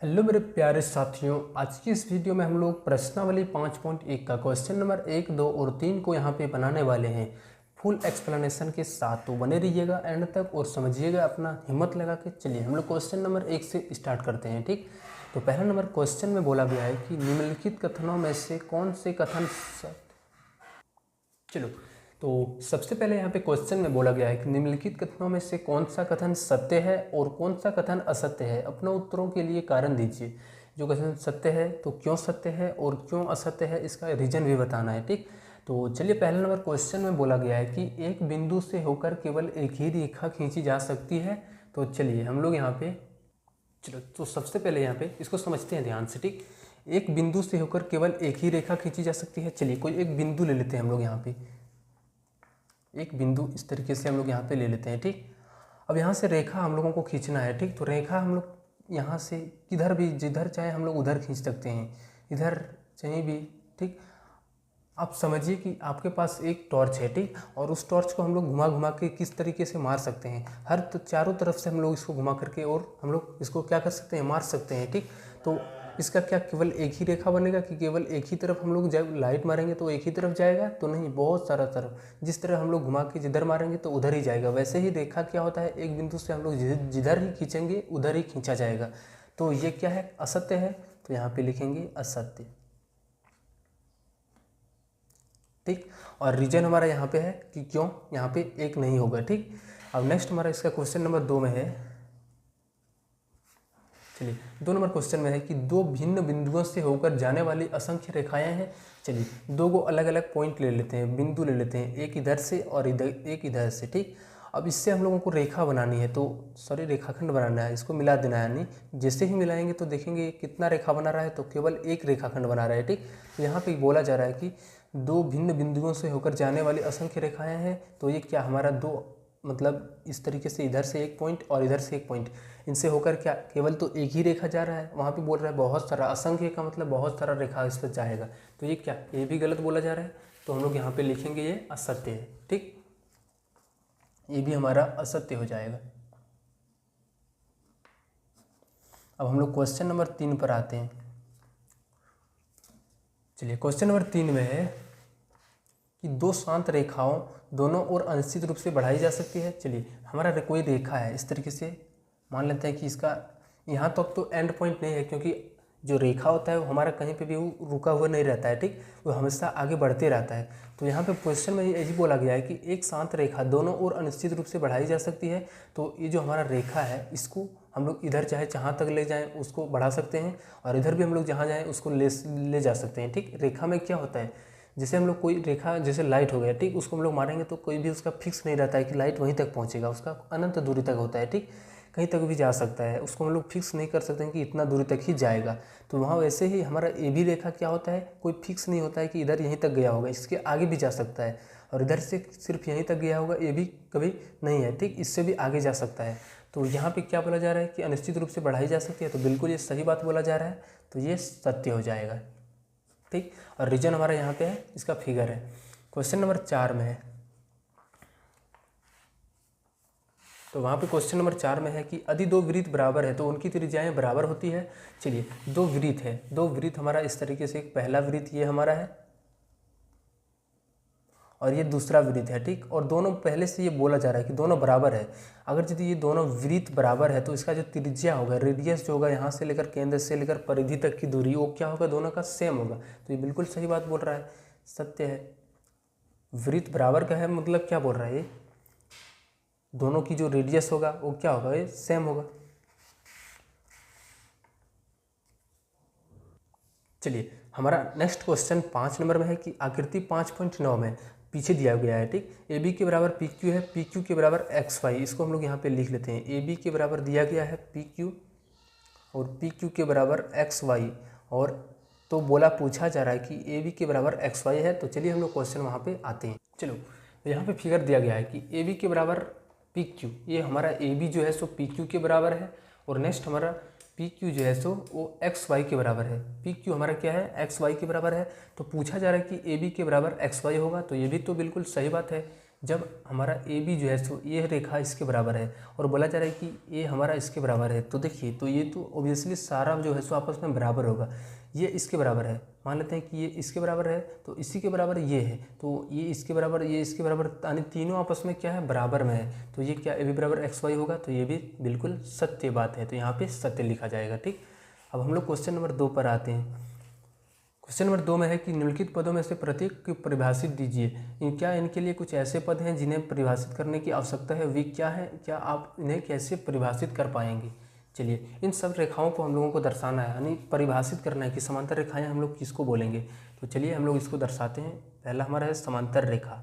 Hello मेरे प्यारे साथियों, आज की इस वीडियो में हम लोग प्रश्नावली 5.1 का क्वेश्चन नंबर 1, 2 और 3 को यहाँ पे बनाने वाले हैं फुल एक्सप्लेनेशन के साथ। तो बने रहिएगा एंड तक और समझिएगा, अपना हिम्मत लगा के। चलिए हम लोग क्वेश्चन नंबर 1 से स्टार्ट करते हैं। ठीक, तो पहला नंबर क्वेश्चन में बोला गया है कि निम्नलिखित कथनों में से कौन से कथन चलो तो सबसे पहले यहाँ पे क्वेश्चन में बोला गया है कि निम्नलिखित कथनों में से कौन सा कथन सत्य है और कौन सा कथन असत्य है। अपने उत्तरों के लिए कारण दीजिए। जो कथन सत्य है तो क्यों सत्य है और क्यों असत्य है, इसका रीजन भी बताना है। ठीक, तो चलिए पहला नंबर क्वेश्चन में बोला गया है कि एक बिंदु से होकर केवल एक ही रेखा खींची जा सकती है। तो चलिए हम लोग यहाँ पे चलो तो सबसे पहले यहाँ पे इसको समझते हैं ध्यान से। ठीक, एक बिंदु से होकर केवल एक ही रेखा खींची जा सकती है। चलिए कोई एक बिंदु ले लेते हैं हम लोग यहाँ पे, एक बिंदु इस तरीके से हम लोग यहाँ पे ले लेते हैं। ठीक, अब यहाँ से रेखा हम लोगों को खींचना है। ठीक, तो रेखा हम लोग यहाँ से किधर भी, जिधर चाहे हम लोग उधर खींच सकते हैं, इधर कहीं भी। ठीक, आप समझिए कि आपके पास एक टॉर्च है। ठीक, और उस टॉर्च को हम लोग घुमा घुमा के किस तरीके से मार सकते हैं, चारों तरफ से हम लोग इसको घुमा करके और हम लोग इसको क्या कर सकते हैं, मार सकते हैं। ठीक, तो इसका क्या केवल एक ही रेखा बनेगा कि केवल एक ही तरफ हम लोग जब लाइट मारेंगे तो एक ही तरफ जाएगा? तो नहीं, बहुत सारा तरफ। जिस तरह हम लोग घुमा के जिधर मारेंगे तो उधर ही जाएगा। वैसे ही रेखा क्या होता है, एक बिंदु से हम लोग जिधर ही खींचेंगे उधर ही खींचा जाएगा। तो ये क्या है, असत्य है। तो यहाँ पे लिखेंगे असत्य। ठीक, और रीजन हमारा यहाँ पे है कि क्यों यहाँ पे एक नहीं होगा। ठीक, अब नेक्स्ट हमारा इसका क्वेश्चन नंबर 2 में है। चलिए 2 नंबर क्वेश्चन में है कि दो भिन्न बिंदुओं से होकर जाने वाली असंख्य रेखाएं हैं। चलिए दो को अलग अलग पॉइंट ले लेते हैं, बिंदु ले लेते हैं, एक इधर से और इधर, एक इधर से। ठीक, अब इससे हम लोगों को रेखा बनानी है, तो सॉरी रेखाखंड बनाना है, इसको मिला देना है। यानी जैसे ही मिलाएंगे तो देखेंगे कितना रेखा बना रहा है, तो केवल एक रेखाखंड बना रहा है। ठीक, तो यहाँ पे बोला जा रहा है कि दो भिन्न बिंदुओं से होकर जाने वाली असंख्य रेखाएं हैं। तो ये क्या, हमारा दो मतलब इस तरीके से इधर से एक पॉइंट और इधर से एक पॉइंट, इनसे होकर क्या केवल तो एक ही रेखा जा रहा है। वहाँ पे बोल रहा है बहुत सारा, असंख्य का मतलब बहुत सारा रेखा इस पर जाएगा। तो ये क्या, ये भी गलत बोला जा रहा है। तो हम लोग यहाँ पे लिखेंगे ये असत्य है। ठीक, ये भी हमारा असत्य हो जाएगा। अब हम लोग क्वेश्चन नंबर 3 पर आते हैं। चलिए क्वेश्चन नंबर 3 में है कि दो शांत रेखाओं दोनों ओर अनिश्चित रूप से बढ़ाई जा सकती है। चलिए हमारा कोई रेखा है, इस तरीके से मान लेते हैं कि इसका यहाँ तक तो एंड पॉइंट नहीं है, क्योंकि जो रेखा होता है वो हमारा कहीं पे भी वो रुका हुआ नहीं रहता है। ठीक, वो हमेशा आगे बढ़ते रहता है। तो यहाँ पे क्वेश्चन में यही बोला गया है कि एक शांत रेखा दोनों ओर अनिश्चित रूप से बढ़ाई जा सकती है। तो ये जो हमारा रेखा है, इसको हम लोग इधर चाहे जहाँ तक ले जाएं उसको बढ़ा सकते हैं, और इधर भी हम लोग जहाँ जाएँ उसको ले जा सकते हैं। ठीक, रेखा में क्या होता है, जैसे हम लोग कोई रेखा, जैसे लाइट हो गया, ठीक, उसको हम लोग मारेंगे तो कोई भी उसका फिक्स नहीं रहता है कि लाइट वहीं तक पहुंचेगा, उसका अनंत दूरी तक होता है। ठीक, कहीं तक भी जा सकता है, उसको हम लोग फिक्स नहीं कर सकते हैं कि इतना दूरी तक ही जाएगा। तो वहाँ वैसे ही हमारा ए भी रेखा क्या होता है, कोई फिक्स नहीं होता है कि इधर यहीं तक गया होगा, इसके आगे भी जा सकता है, और इधर से सिर्फ यहीं तक गया होगा, ये भी कभी नहीं है। ठीक, इससे भी आगे जा सकता है। तो यहाँ पे क्या बोला जा रहा है कि अनिश्चित रूप से बढ़ाई जा सकती है, तो बिल्कुल ये सही बात बोला जा रहा है। तो ये सत्य हो जाएगा। ठीक, और रीजन हमारा यहाँ पे है, इसका फिगर है। क्वेश्चन नंबर 4 में है, तो वहाँ पे क्वेश्चन नंबर 4 में है कि यदि दो वृत्त बराबर है तो उनकी त्रिज्याएं बराबर होती है। चलिए दो वृत्त है, दो वृत्त हमारा इस तरीके से, एक पहला वृत्त ये हमारा है और ये दूसरा वृत्त है। ठीक, और दोनों पहले से ये बोला जा रहा है कि दोनों बराबर है। अगर यदि ये दोनों वृत्त बराबर है तो इसका जो त्रिज्या होगा, रेडियस जो होगा, यहाँ से लेकर केंद्र से लेकर परिधि तक की दूरी, वो क्या होगा, दोनों का सेम होगा। तो ये बिल्कुल सही बात बोल रहा है, सत्य है। वृत्त बराबर का है मतलब क्या बोल रहा है, ये दोनों की जो रेडियस होगा वो क्या होगा, ये सेम होगा। चलिए हमारा नेक्स्ट क्वेश्चन 5 नंबर में है कि आकृति 5.9 में पीछे दिया गया है। ठीक, ए बी के बराबर पी क्यू है, पी क्यू के बराबर एक्स वाई। इसको हम लोग यहाँ पे लिख लेते हैं। ए बी के बराबर दिया गया है पी क्यू और पी क्यू के बराबर एक्स वाई, और तो पूछा जा रहा है कि ए बी के बराबर एक्स वाई है। तो चलिए हम लोग क्वेश्चन वहाँ पे आते हैं। चलो तो यहाँ पे फिगर दिया गया है कि ए बी के बराबर पी क्यू, ये हमारा ए बी जो है सो पी क्यू के बराबर है, और नेक्स्ट हमारा पी क्यू जो है सो वो एक्स वाई के बराबर है। पी क्यू हमारा क्या है, एक्स वाई के बराबर है। तो पूछा जा रहा है कि ए बी के बराबर एक्स वाई होगा, तो ये भी तो बिल्कुल सही बात है। जब हमारा ए बी जो है सो ये रेखा इसके बराबर है और बोला जा रहा है कि ए हमारा इसके बराबर है, तो देखिए तो ये तो ऑब्वियसली सारा जो है सो आपस में बराबर होगा। ये इसके बराबर है, मान लेते हैं कि ये इसके बराबर है, तो इसी के बराबर ये है, तो ये इसके बराबर, ये इसके बराबर, यानी तीनों आपस में क्या है, बराबर में है। तो ये क्या ए बी बराबर एक्स वाई होगा, तो ये भी बिल्कुल सत्य बात है, तो यहाँ पे सत्य लिखा जाएगा। ठीक, अब हम लोग क्वेश्चन नंबर 2 पर आते हैं। क्वेश्चन नंबर 2 में है कि निम्नलिखित पदों में से प्रत्येक की परिभाषित दीजिए। क्या इनके लिए कुछ ऐसे पद हैं जिन्हें परिभाषित करने की आवश्यकता है, वे क्या है, क्या आप इन्हें कैसे परिभाषित कर पाएंगे। चलिए, इन सब रेखाओं को हम लोगों को दर्शाना है, यानी परिभाषित करना है कि समांतर रेखाएं हम लोग किसको बोलेंगे। तो चलिए हम लोग इसको दर्शाते हैं। पहला हमारा है समांतर रेखा।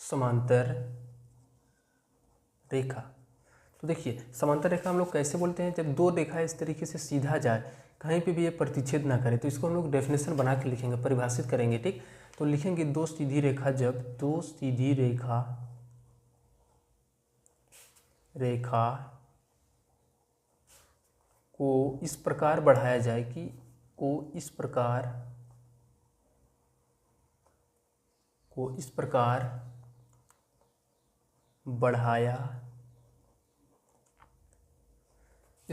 समांतर रेखा, तो देखिए समांतर रेखा हम लोग कैसे बोलते हैं, जब दो रेखा इस तरीके से सीधा जाए, कहीं पे भी ये प्रतिच्छेद ना करे, तो इसको हम लोग डेफिनेशन बना के लिखेंगे, परिभाषित करेंगे। ठीक, तो लिखेंगे दो सीधी रेखा, जब दो सीधी रेखा को इस प्रकार बढ़ाया जाए कि इस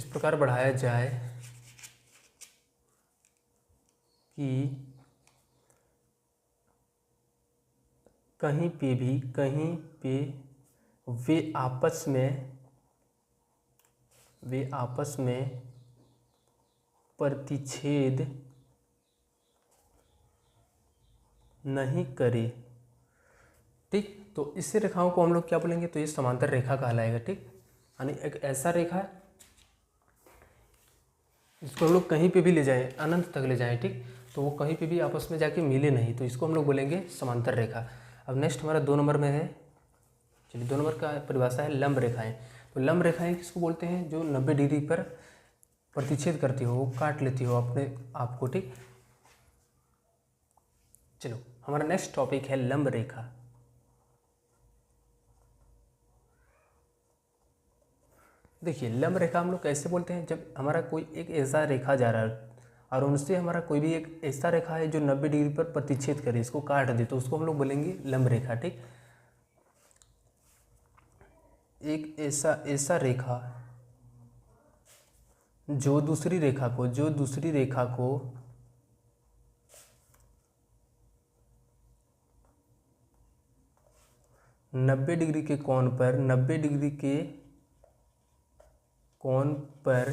प्रकार बढ़ाया जाए कि कहीं पे वे आपस में प्रतिच्छेद नहीं करे। ठीक, तो इससे रेखाओं को हम लोग क्या बोलेंगे, तो ये समांतर रेखा कहलाएगा। ठीक, यानी एक ऐसा रेखा इसको हम लोग कहीं पे भी ले जाएं, अनंत तक ले जाएं। ठीक, तो वो कहीं पे भी आपस में जाके मिले नहीं, तो इसको हम लोग बोलेंगे समांतर रेखा। अब नेक्स्ट हमारा 2 नंबर में है, चलिए 2 नंबर का परिभाषा है लंब रेखाएं। तो लंब रेखाएं किसको बोलते हैं, जो 90 डिग्री पर प्रतिच्छेद करती हो, वो काट लेती हो अपने आप को। ठीक, चलो हमारा नेक्स्ट टॉपिक है लंब रेखा। देखिए लंब रेखा हम लोग कैसे बोलते हैं, जब हमारा कोई एक ऐसा रेखा जा रहा है और उनसे हमारा कोई भी एक ऐसा रेखा है जो 90 डिग्री पर प्रतिच्छेद करे, इसको काट दे, तो उसको हम लोग बोलेंगे लंब रेखा। ठीक, एक ऐसा रेखा जो दूसरी रेखा को 90 डिग्री के कोण पर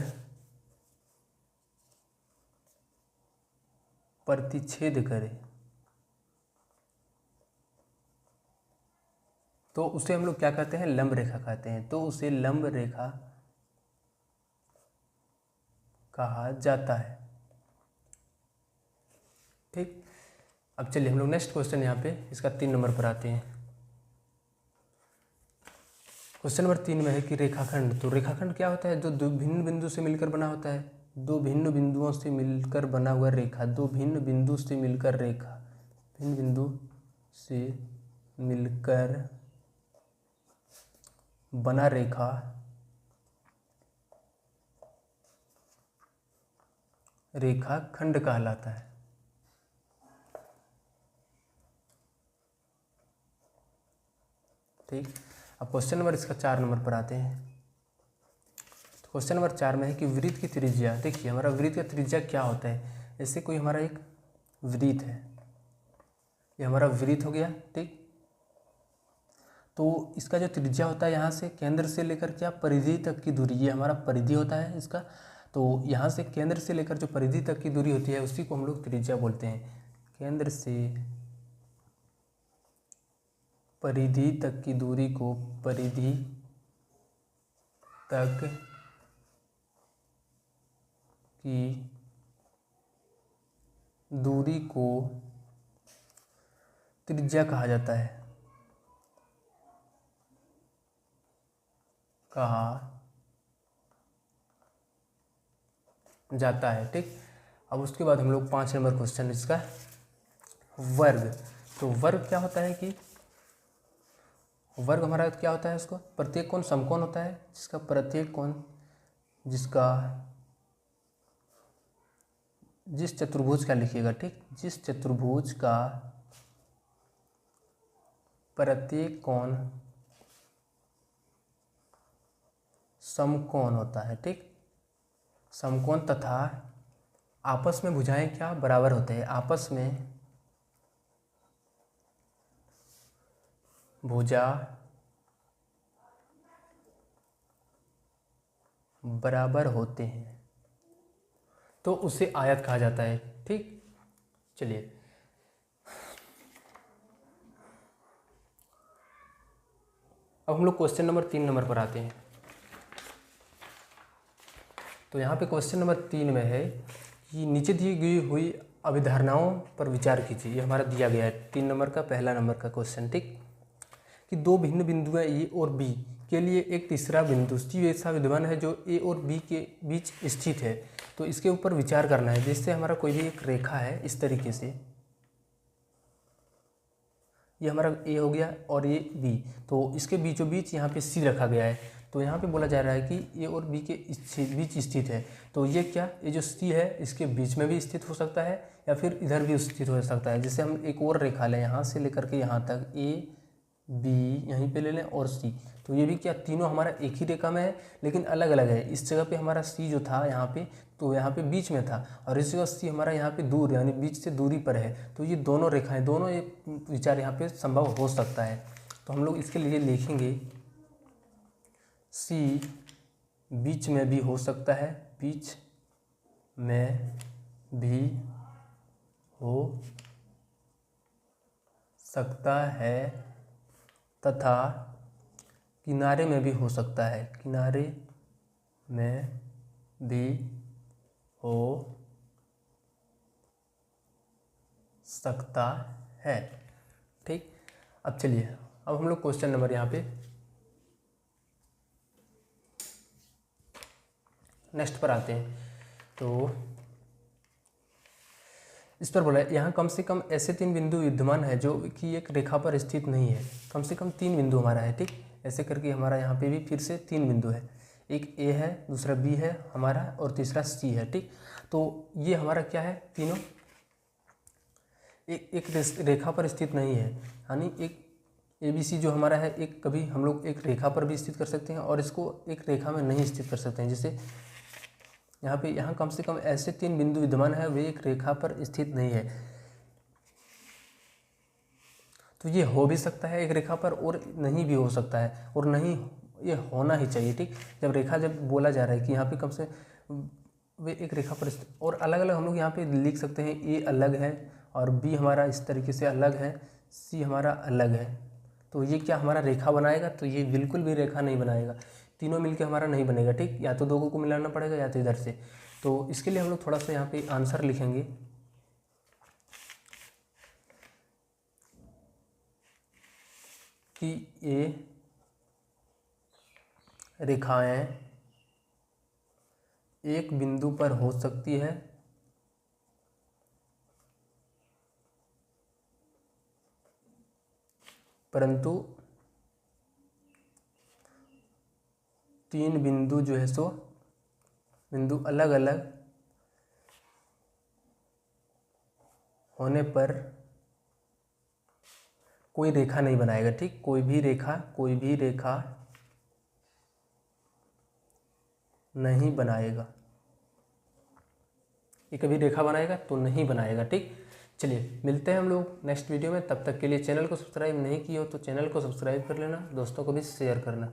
प्रतिच्छेद करे, तो उसे हम लोग क्या कहते हैं, लंब रेखा कहते हैं। तो उसे लंब रेखा कहा जाता है। ठीक, अब चलिए हम लोग नेक्स्ट क्वेश्चन यहाँ पे इसका 3 नंबर पर आते हैं। क्वेश्चन नंबर 3 में है कि रेखाखंड। तो रेखाखंड क्या होता है, जो दो भिन्न बिंदु से मिलकर बना होता है, दो भिन्न बिंदुओं से मिलकर बना हुआ रेखा, भिन्न बिंदु से मिलकर बना रेखा रेखाखंड कहलाता है। ठीक, अब क्वेश्चन नंबर इसका 4 नंबर पर आते हैं। तो क्वेश्चन नंबर 4 में है कि वृत्त की त्रिज्या। देखिए हमारा वृत्त का त्रिज्या क्या होता है, जैसे कोई हमारा एक वृत्त है, ये हमारा वृत्त हो गया। ठीक, तो इसका जो त्रिज्या होता है, यहाँ से केंद्र से लेकर क्या परिधि तक की दूरी, ये हमारा परिधि होता है इसका। तो यहाँ से केंद्र से लेकर जो परिधि तक की दूरी होती है, उसी को हम लोग त्रिज्या बोलते हैं। केंद्र से परिधि तक की दूरी को परिधि तक की दूरी को त्रिज्या कहा जाता है। ठीक, अब उसके बाद हम लोग 5 नंबर क्वेश्चन इसका वर्ग। तो वर्ग क्या होता है कि वर्ग हमारा क्या होता है, उसको प्रत्येक कोण समकोण होता है, जिसका जिस चतुर्भुज का लिखिएगा, ठीक, जिस चतुर्भुज का प्रत्येक कोण समकोण होता है, ठीक, समकोण तथा आपस में भुजाएं क्या बराबर होते हैं, आपस में भुजा बराबर होते हैं तो उसे आयत कहा जाता है, ठीक। चलिए अब हम लोग क्वेश्चन नंबर 3 पर आते हैं। तो यहाँ पे क्वेश्चन नंबर 3 में है कि नीचे दी गई हुई अभिधारणाओं पर विचार कीजिए। ये हमारा दिया गया है 3 नंबर का पहला नंबर का क्वेश्चन, ठीक, कि दो भिन्न बिंदुएं ए और बी के लिए एक तीसरा बिंदु सी ऐसा विद्यमान है जो ए और बी के बीच स्थित है। तो इसके ऊपर विचार करना है। जिससे हमारा कोई भी एक रेखा है इस तरीके से, ये हमारा ए हो गया और ये बी, तो इसके बीचों बीच यहाँ पे सी रखा गया है। तो यहाँ पे बोला जा रहा है कि ए और बी के बीच स्थित है। तो ये क्या, ये जो सी है इसके बीच में भी स्थित हो सकता है या फिर इधर भी स्थित हो सकता है। जैसे हम एक और रेखा लें, यहाँ से लेकर के यहाँ तक ए बी यहीं पे ले लें और सी, तो ये भी क्या, तीनों हमारा एक ही रेखा में है लेकिन अलग अलग है। इस जगह पे हमारा सी जो था यहाँ पे, तो यहाँ पे बीच में था, और इस जगह सी हमारा यहाँ पे दूर यानी बीच से दूरी पर है। तो ये दोनों रेखाएं, दोनों ये विचार यहाँ पे संभव हो सकता है। तो हम लोग इसके लिए लिखेंगे सी बीच में भी हो सकता है, बीच में भी हो सकता है तथा किनारे में भी हो सकता है, किनारे में भी हो सकता है, ठीक। अब चलिए, अब हम लोग क्वेश्चन नंबर यहाँ पे नेक्स्ट पर आते हैं। तो इस पर बोला है यहाँ कम से कम ऐसे 3 बिंदु विद्यमान है जो कि एक रेखा पर स्थित नहीं है। कम से कम 3 बिंदु हमारा है, ठीक। ऐसे करके हमारा यहाँ पे भी फिर से 3 बिंदु है, एक ए है, दूसरा बी है हमारा और तीसरा सी है, ठीक। तो ये हमारा क्या है, तीनों एक रेखा पर स्थित नहीं है। यानी एक ए बी सी जो हमारा है, एक कभी हम लोग एक रेखा पर भी स्थित कर सकते हैं और इसको एक रेखा में नहीं स्थित कर सकते हैं। जैसे यहाँ कम से कम ऐसे 3 बिंदु विद्यमान है वे एक रेखा पर स्थित नहीं है। तो ये हो भी सकता है एक रेखा पर और नहीं भी हो सकता है, और नहीं ये होना ही चाहिए, ठीक। जब रेखा जब बोला जा रहा है कि यहाँ पे कम से वे एक रेखा पर स्थित, और अलग अलग हम लोग यहाँ पे लिख सकते हैं, ए अलग है और बी हमारा इस तरीके से अलग है, सी हमारा अलग है। तो ये क्या हमारा रेखा बनाएगा, तो ये बिल्कुल भी रेखा नहीं बनाएगा, तीनों मिलके हमारा नहीं बनेगा, ठीक। या तो दो को मिलाना पड़ेगा या तो इधर से। तो इसके लिए हम लोग थोड़ा सा यहाँ पे आंसर लिखेंगे कि ये रेखाएं एक बिंदु पर हो सकती है परंतु 3 बिंदु जो है सो बिंदु अलग अलग होने पर कोई रेखा नहीं बनाएगा, ठीक। कोई भी रेखा नहीं बनाएगा, ये कभी रेखा बनाएगा तो नहीं बनाएगा, ठीक। चलिए मिलते हैं हम लोग नेक्स्ट वीडियो में। तब तक के लिए चैनल को सब्सक्राइब नहीं किए हो तो चैनल को सब्सक्राइब कर लेना, दोस्तों को भी शेयर करना।